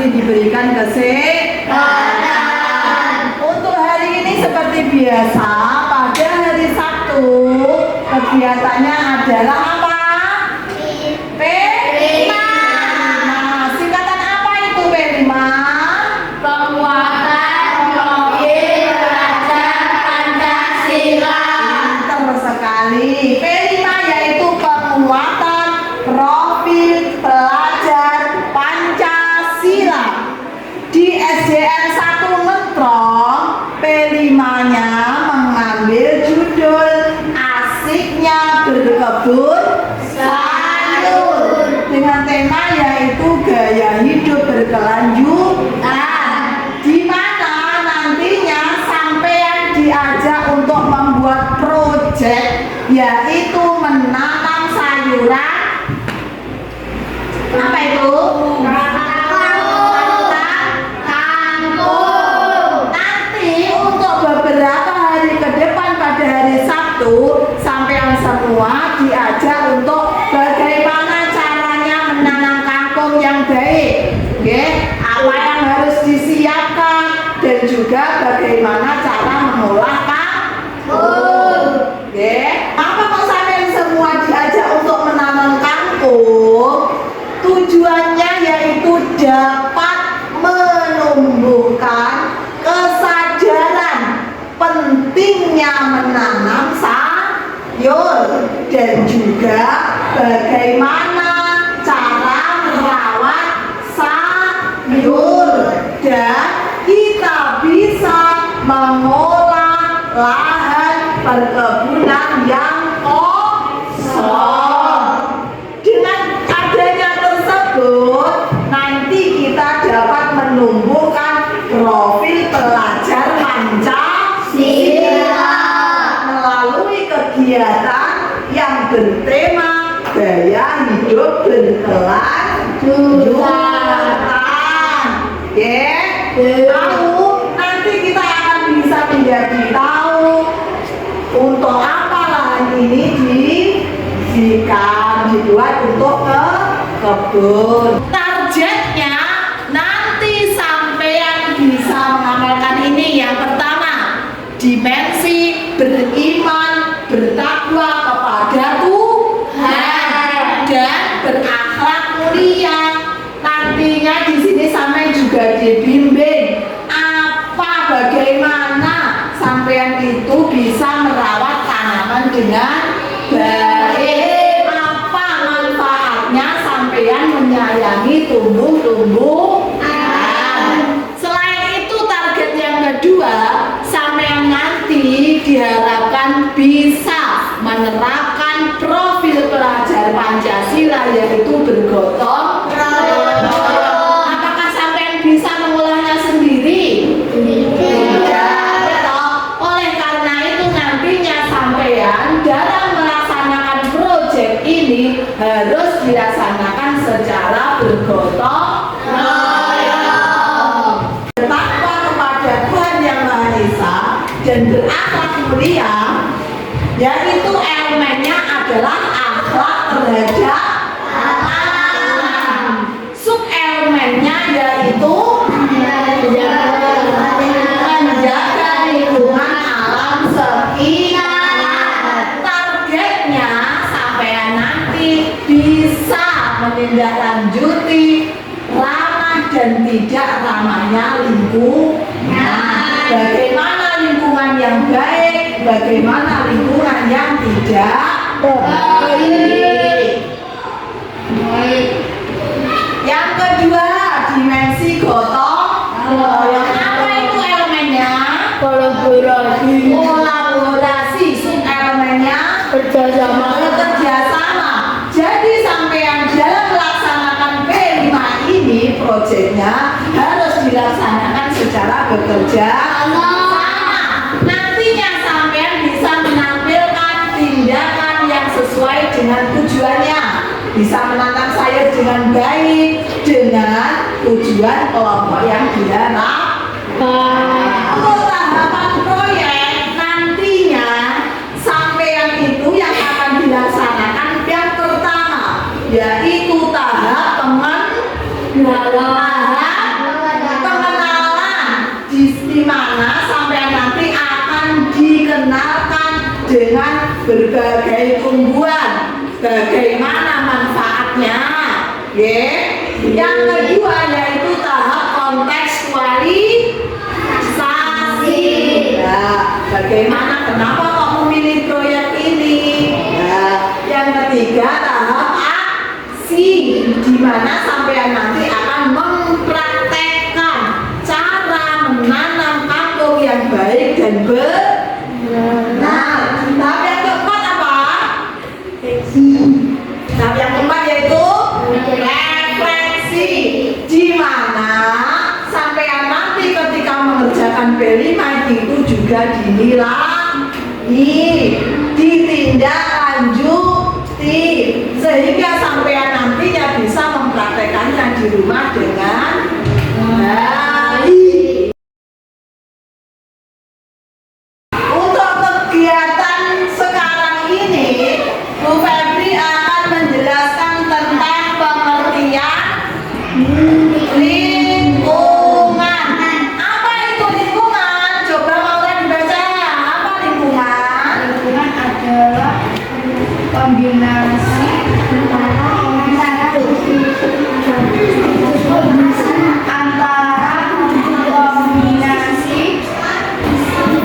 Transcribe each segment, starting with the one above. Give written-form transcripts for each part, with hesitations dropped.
masih diberikan kesehatan. Untuk hari ini seperti biasa, pada hari Sabtu kegiatannya adalah apa? P5. Singkatan apa itu P5? Penguatan profil pelajar Pancasila. Pintar sekali. P5 yaitu penguatan profil pelajar Pancasila. Di SDN 1 Ngetrong, P5-nya mengambil judul Asiknya Berkebun Sayur dengan tema yaitu gaya hidup berkelanjutan, di mana nantinya sampean diajak untuk membuat proyek yaitu menanam sayuran apa itu? Kangkung. Nanti untuk beberapa hari ke depan pada hari Sabtu sampean semua diajak untuk bagaimana caranya menanam kangkung yang baik, apa yang harus disiapkan dan juga bagaimana cara mengolah kangkung. Apa kok sampean semua diajak untuk menanam kangkung? Tujuannya yaitu dapat menumbuhkan kesadaran pentingnya menanam sayur dan juga bagaimana cara merawat sayur dan kita bisa mengolah lahan perkebunan yang kosong. Dengan adanya tersebut nanti kita dapat menumbuhkan profil pelajar Pancasila melalui kegiatan yang bertema gaya hidup berkelanjutan. Tahu nanti kita akan bisa menjadi tahu untuk apa lahan ini dibuat untuk ke kebun. Targetnya nanti sampean bisa mengamalkan ini. Yang pertama, dimensi beriman, bertakwa kepada Tuhan dan berakhlak mulia. Nantinya di sini sampean juga dibimbing bagaimana sampean itu bisa merawat tanaman dengan baik, apa manfaatnya sampean menyayangi tumbuh-tumbuhan. Selain itu target yang kedua, sampean nanti diharapkan bisa menerapkan profil pelajar Pancasila yaitu bergotong royong. Apakah sampean bisa mengolahnya sendiri? Tidak. Oleh karena itu nantinya sampean dalam melaksanakan proyek ini harus dilaksanakan secara bergotong royong, bertakwa kepada Tuhan Yang Maha Esa dan berakhlak mulia, yaitu elemennya adalah akhlak terhadap alam. Sub elemennya yaitu menjaga lingkungan alam sekitar. Targetnya sampean nanti bisa menindaklanjuti ramah dan tidak ramahnya lingkungan. Bagaimana lingkungan yang baik, bagaimana lingkungan yang tidak baik. Yang kedua, dimensi gotong royong. Apa itu elemennya? Kolaborasi. Kolaborasi. Sub elemennya Kerjasama. Jadi sampean dalam melaksanakan P5 ini proyeknya harus dilaksanakan secara bekerja sama. Nantinya sampean bisa menampilkan tindakan yang sesuai dengan tujuannya, bisa menanam sayur dengan baik dengan tujuan kelompok yang diharapkan. Untuk tahapan proyek nantinya sampean itu yang akan dilaksanakan yang pertama yaitu tahap pengenalan dikenalkan dengan berbagai tumbuhan. Bagaimana manfaatnya? Yang kedua yaitu tahap kontekstualisasi. Nah, bagaimana kenapa kok memilih proyek ini? Nah, yang ketiga tahap aksi, di mana sampean nanti akan mempraktekkan cara menanam kangkung yang baik dan benar. Tahap yang keempat apa? Tahap yang keempat yaitu refleksi, di mana sampean nanti ketika mengerjakan B5 itu juga dinilai, ditindaklanjuti, sehingga sampean nantinya bisa mempraktekannya di rumah dengan baik. Untuk kegiatan sekarang ini, Bu Febri akan menjelaskan tentang pengertian lingkungan. Apa itu lingkungan? Coba Maura dibaca. Apa lingkungan? Lingkungan adalah kombinasi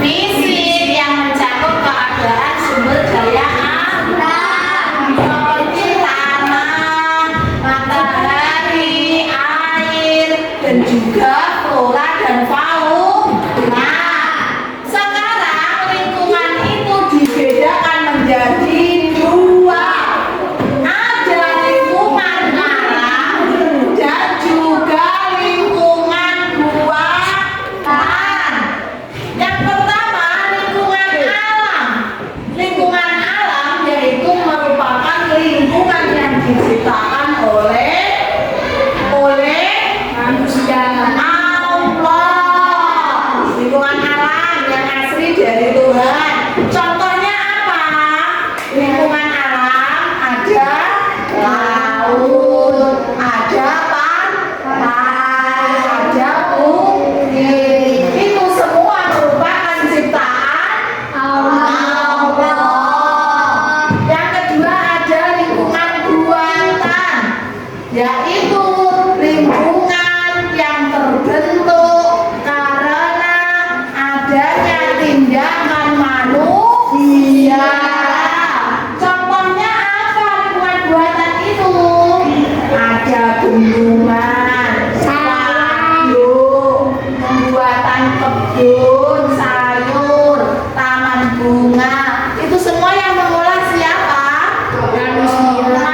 Fisik yang mencakup keadaan sumber daya alam seperti tanah, matahari, air, dan juga flora dan fauna. Sekarang lingkungan itu dibedakan menjadi dua. Ada lingkungan alam dan juga lingkungan buatan. Yang pertama, lingkungan alam. Lingkungan alam yaitu merupakan lingkungan yang diciptakan oleh manusia. Allah. Lingkungan alam yang asli dari Tuhan. Contohnya apa? Lingkungan alam ada laut, ada pantai, ada bukit. Itu semua merupakan ciptaan Allah. Yang kedua ada lingkungan buatan, yaitu lingkungan yang terbentuk karena adanya tindakan manusia. Contohnya apa lingkungan buatan itu? Ada bendungan, waduk, pembuatan kebun sayur, taman bunga. Itu semua yang mengolah siapa? Manusia.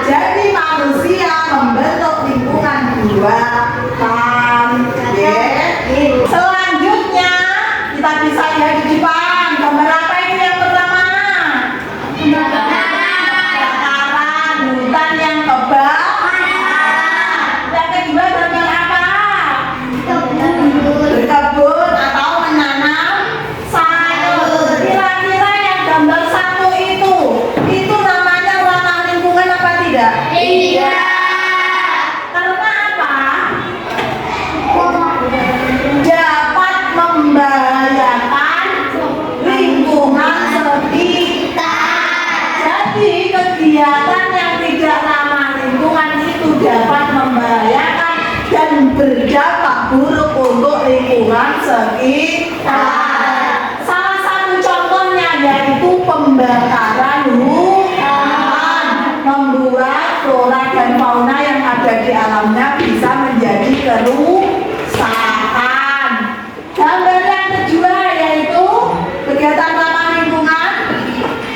Jadi manusia membentuk lingkungan buatan. Selanjutnya kita bisa lihat di depan. Gambar apa ini yang pertama? Kebakaran hutan yang kebakaran. Yang kedua gambar apa? Berkebun atau menanam sayur. Kira-kira yang gambar satu itu namanya ramah lingkungan apa tidak? Iya. Karena apa? Dapat membahayakan lingkungan sekitar. Jadi kegiatan yang tidak ramah lingkungan itu dapat membahayakan dan berdampak buruk untuk lingkungan sekitar. Salah satu contohnya yaitu pembakaran hutan, membuat flora dan fauna yang ada di alamnya bisa menjadi kerusakan. Gambar yang kedua yaitu kegiatan ramah lingkungan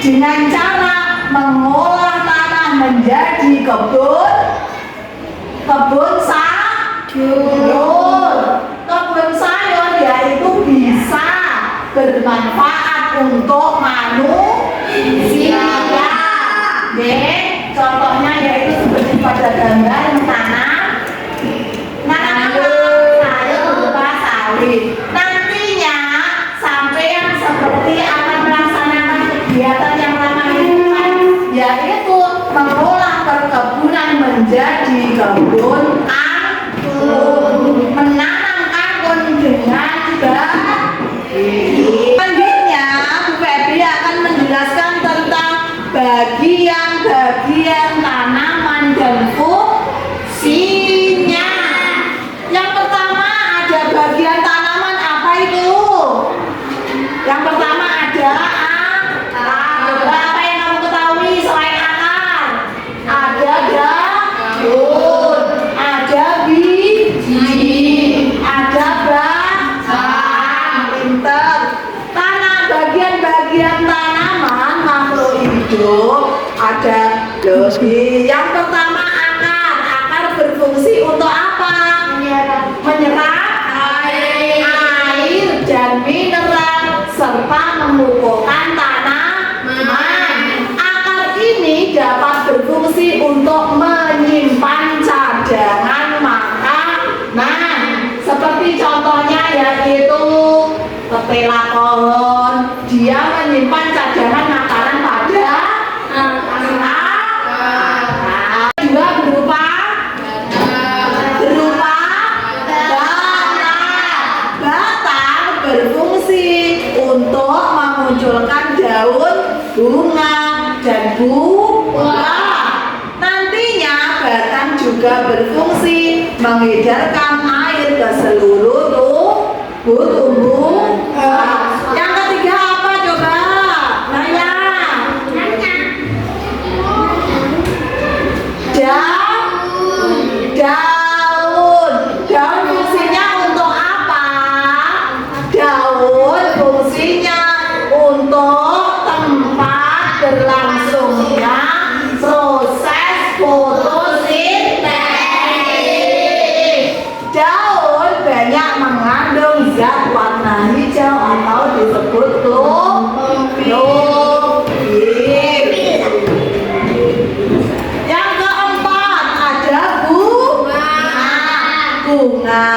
dengan cara mengolah tanah menjadi kebun sayur. Kebun sayur yaitu bisa bermanfaat untuk manusia. Contohnya yaitu seperti pada gambar menanam sayur berupa sawit. Nantinya sampean seperti akan melaksanakan kegiatan yang ramah lingkungan, yaitu mengolah perkebunan menjadi kebun anggur, menanam kangkung dengan baik. Ketela pohon, dia menyimpan cadangan makanan pada dua berupa batang berfungsi untuk memunculkan daun, bunga, dan buah. Nantinya batang juga berfungsi mengedarkan air ke seluruh tumbuh. Yang ketiga apa coba? Nanya. Daun fungsinya untuk apa? Daun fungsinya untuk tempat berlangsungnya proses fotosintesis. Daun banyak mengandung zat warna hijau atau disebut klorofil. Yang keempat ada bunga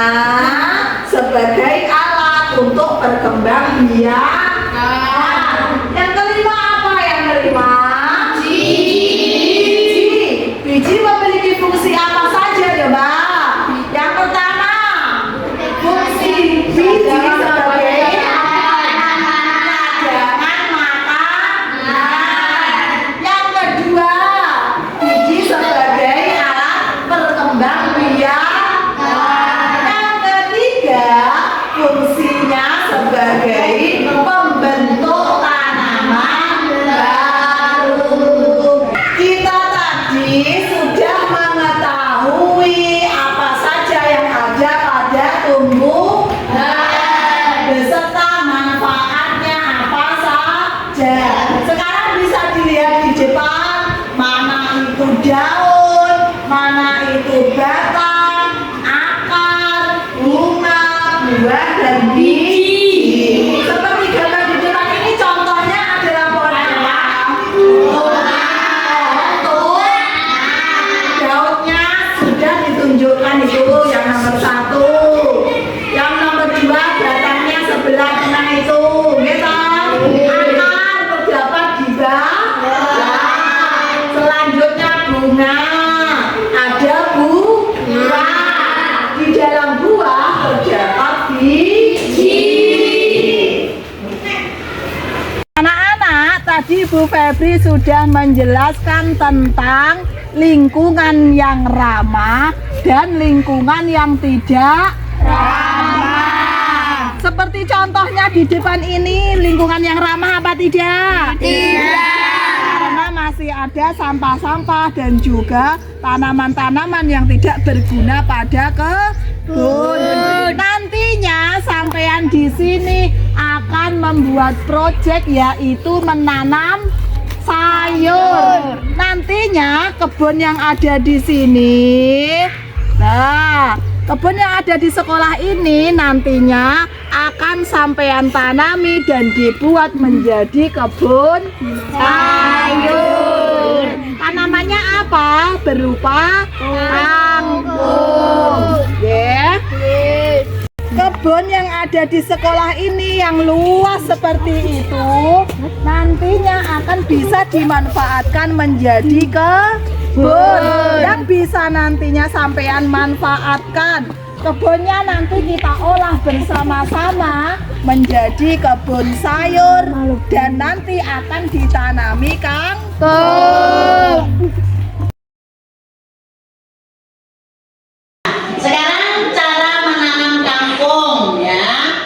sebagai alat untuk berkembang biak. Yang kelima apa yang kelima? Biji memiliki fungsi apa saja coba? Yang pertama, fungsi biji sebagai cadangan makanan. Yang kedua, biji sebagai alat berkembang biak. Yang ketiga, fungsinya sebagai pembentuk tanaman baru. Kita tadi sudah mengetahui apa saja yang ada pada tumbuhan beserta manfaatnya apa saja. Sekarang bisa dilihat di depan, mana itu daun, mana itu batang, akar, bunga, buah, dan biji. Seperti gambar di depan ini contohnya adalah pohon apa? Daunnya sudah ditunjukkan itu yang nomor 1. Yang nomor 2 batangnya sebelah tengah itu, gitu. Akar terdapat di bawah. Selanjutnya bunga, ada buah. Di dalam buah terdapat biji. Anak-anak, tadi Bu Febri sudah menjelaskan tentang lingkungan yang ramah dan lingkungan yang tidak ramah. Seperti contohnya di depan ini, lingkungan yang ramah apa tidak? Tidak. Karena masih ada sampah-sampah dan juga tanaman-tanaman yang tidak berguna pada kebun. Nantinya sampean di sini akan membuat proyek yaitu menanam sayur. Nantinya kebun yang ada di sini, kebun yang ada di sekolah ini nantinya akan sampean tanami dan dibuat menjadi kebun sayur. Tanamannya apa? Berupa kangkung. Ya. Kebun yang ada di sekolah ini yang luas seperti itu nantinya akan bisa dimanfaatkan menjadi kebun yang bisa nantinya sampean manfaatkan. Kebunnya nanti kita olah bersama-sama menjadi kebun sayur dan nanti akan ditanami kangkung. Sekarang cara menanam kangkung ya.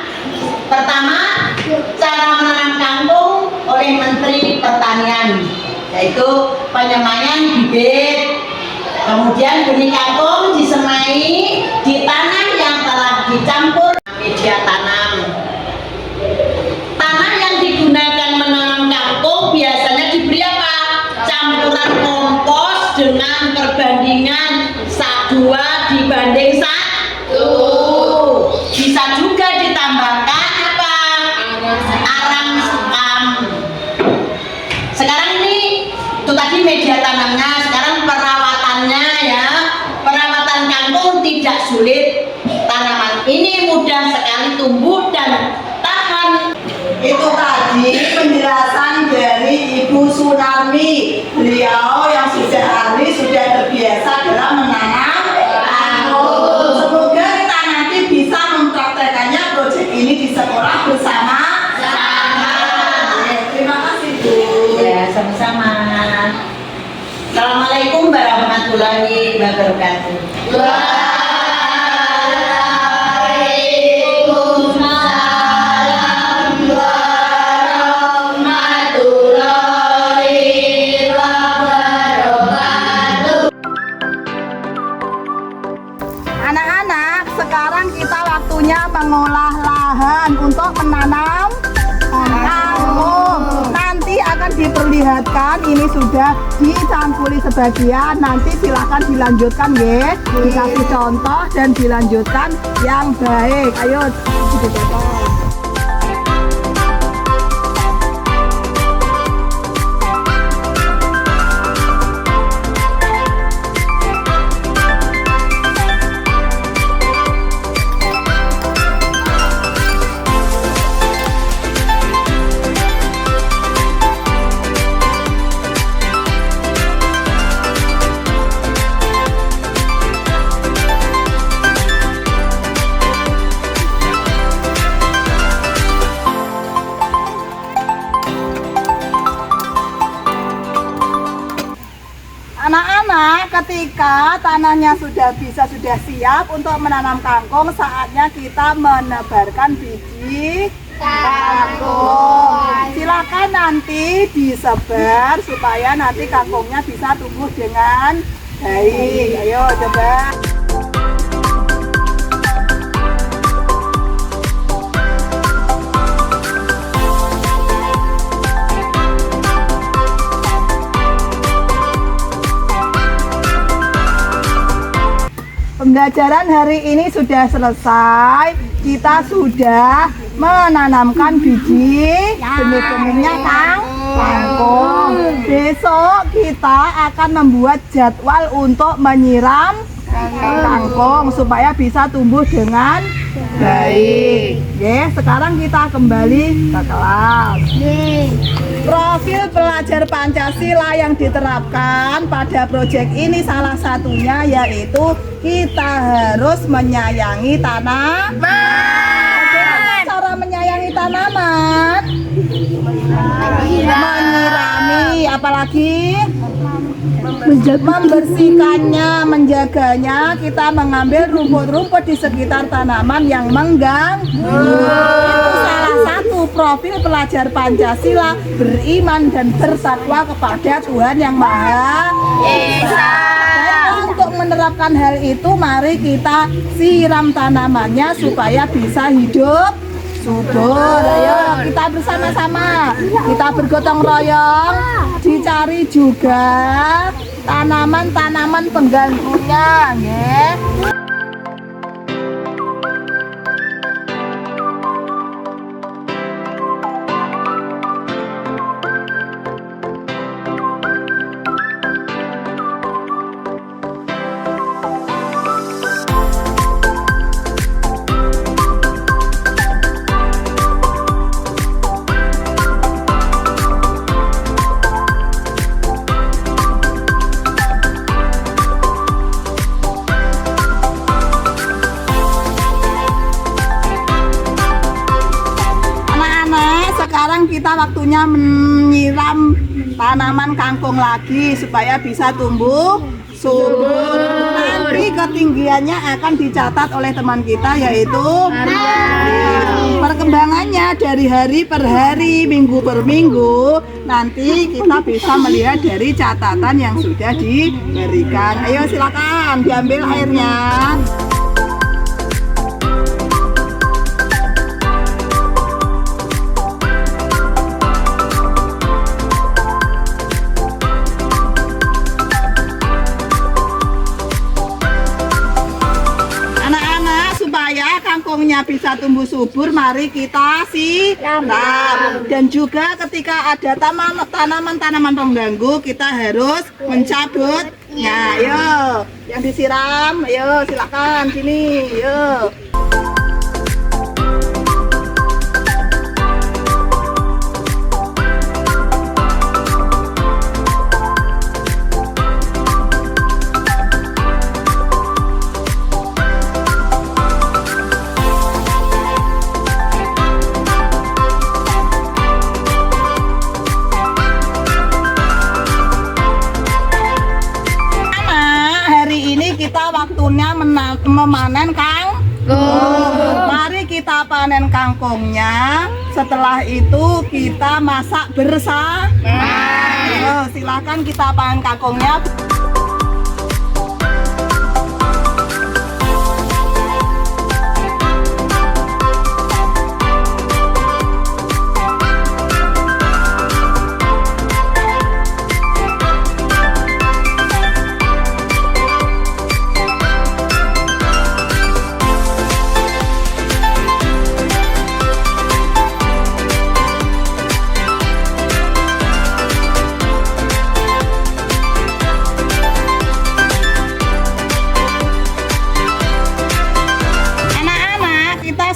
Pertama, cara menanam kangkung oleh Menteri Pertanian, yaitu penyemaian bibit. Kemudian benih kangkung disemai di tanah yang telah dicampur media tanam. Tanah yang digunakan menanam kangkung biasanya diberi apa? Campuran kompos dengan perbandingan 2 dibanding 1. Bisa juga ditambahkan apa? Arang sekam. Sekarang ini itu tadi media tanamnya. Sekarang perawatannya ya. Perawatan kangkung tidak sulit. Tanaman ini mudah sekali tumbuh dan tahan wabarakatuh. Anak-anak, sekarang kita waktunya mengolah lahan untuk menanam kangkung. Nanti akan diperlihatkan, ini sudah dicangkuli sebagian. Nanti silahkan dilanjutkan ya, dikasih contoh dan dilanjutkan yang baik. Ayo dipotong. Anak-anak, ketika tanahnya sudah siap untuk menanam kangkung, saatnya kita menebarkan biji kangkung. Silakan nanti disebar supaya nanti kangkungnya bisa tumbuh dengan baik. Ayo coba. Pembelajaran hari ini sudah selesai. Kita sudah menanamkan biji benih-benihnya kangkung. Besok kita akan membuat jadwal untuk menyiram kangkung supaya bisa tumbuh dengan baik. Oke, sekarang kita kembali ke kelas. Profil pelajar Pancasila yang diterapkan pada proyek ini salah satunya yaitu kita harus menyayangi tanaman. Bagaimana cara menyayangi tanaman? Menyirami, apalagi membersihkannya, menjaganya. Kita mengambil rumput-rumput di sekitar tanaman yang mengganggu. Itu salah satu profil pelajar Pancasila, beriman dan bertakwa kepada Tuhan Yang Maha Esa. Dan untuk menerapkan hal itu, mari kita siram tanamannya supaya bisa hidup subur. Ayo kita bersama-sama, kita bergotong royong, dicari juga tanaman-tanaman pengganggunya, nggih. Sekarang kita waktunya menyiram tanaman kangkung lagi supaya bisa tumbuh subur. Nanti ketinggiannya akan dicatat oleh teman kita, yaitu perkembangannya dari hari per hari, minggu per minggu. Nanti kita bisa melihat dari catatan yang sudah diberikan. Ayo silakan diambil airnya. Kangkungnya bisa tumbuh subur, mari kita siram. Dan juga ketika ada tanaman-tanaman pengganggu, kita harus mencabutnya. Ayo, yang disiram, ayo silakan sini, yuk. kita waktunya memanen kangkung. Mari kita panen kangkungnya. Setelah itu kita masak bersama. Ayo, silakan kita panen kangkungnya.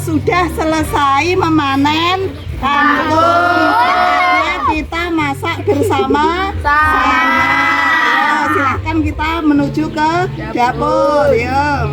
Sudah selesai memanen kangkung, saatnya kita masak bersama. Silahkan kita menuju ke dapur. Yuk.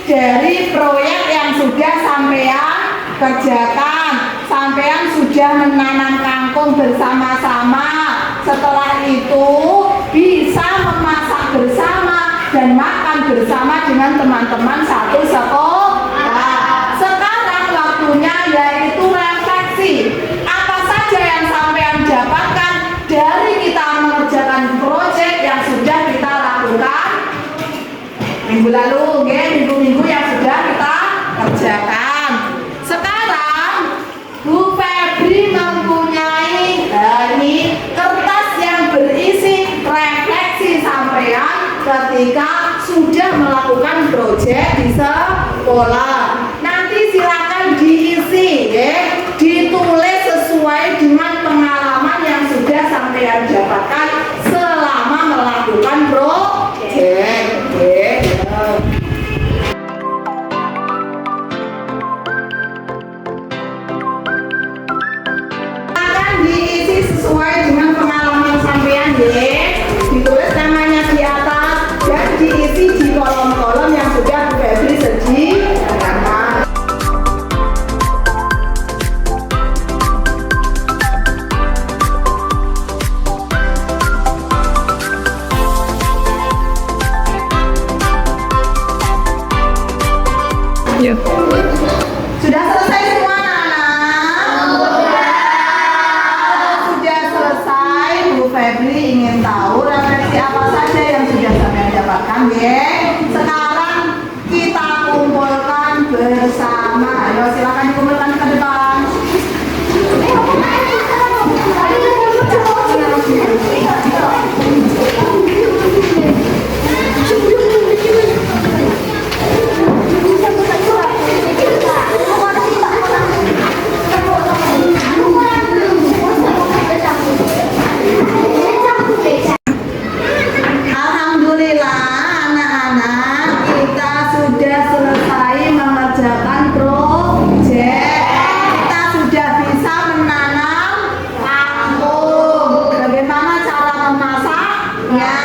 Dari proyek yang sudah sampean kerjakan, sampean sudah menanam kangkung bersama-sama. Setelah itu bisa memasak bersama dan makan bersama dengan teman-teman satu sekolah. Sekarang waktunya yaitu refleksi. Apa saja yang sampean dapatkan dari kita mengerjakan proyek yang sudah kita lakukan minggu lalu, minggu-minggu yang sudah kita kerjakan. Sekarang Bu Febri mempunyai ini kertas yang berisi refleksi sampean ketika sudah melakukan proyek di sekolah. Nanti silakan diisi, ditulis sesuai dengan pengalaman yang sudah sampean dapatkan selama melakukan proyek. Akan diisi sesuai dengan pengalaman sampean, ditulis namanya di atas dan diisi di kolom-kolom yang sudah Bu Febri sediakan. Sudah selesai semua anak-anak? Sudah selesai, Bu Febri ingin tahu refleksi apa saja yang sudah sampean dapatkan, Sekarang kita kumpulkan bersama. Ayo silakan dikumpulkan ke depan. Alhamdulillah anak-anak, kita sudah selesai mengerjakan proyek. Kita sudah bisa menanam kangkung. Bagaimana cara memasaknya?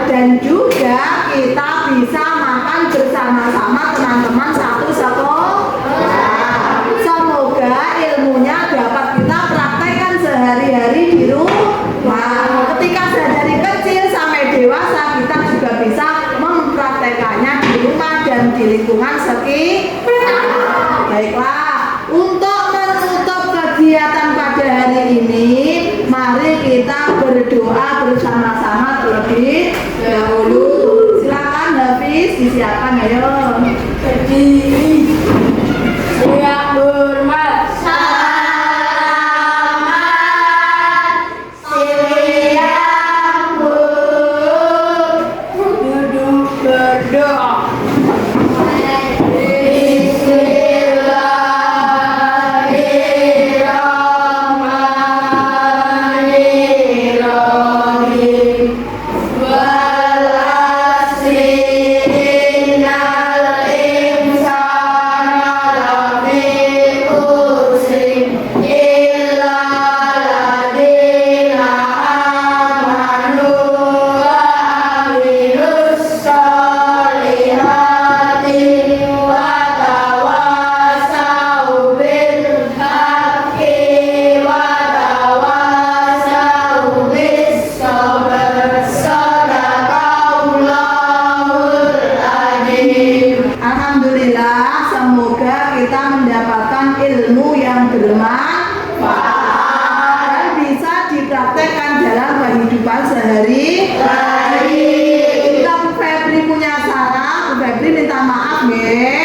Dan juga kita bisa makan bersama-sama teman-teman satu sekolah. Semoga ilmunya dapat kita praktekkan sehari-hari di rumah. Ketika dari kecil sampai dewasa kita juga bisa mempraktekannya di rumah dan di lingkungan sekitar. Baiklah, untuk menutup kegiatan pada hari ini, mari kita berdoa bersama-sama terlebih dahulu. Silakan Hafiz, disiapkan ayo. Berdiri. Siap hormat. Duduk berdoa. Alhamdulillah, semoga kita mendapatkan ilmu yang bermanfaat dan bisa dipraktekkan dalam kehidupan sehari-hari. Jika Bu Febri punya salah, Bu Febri minta maaf ya.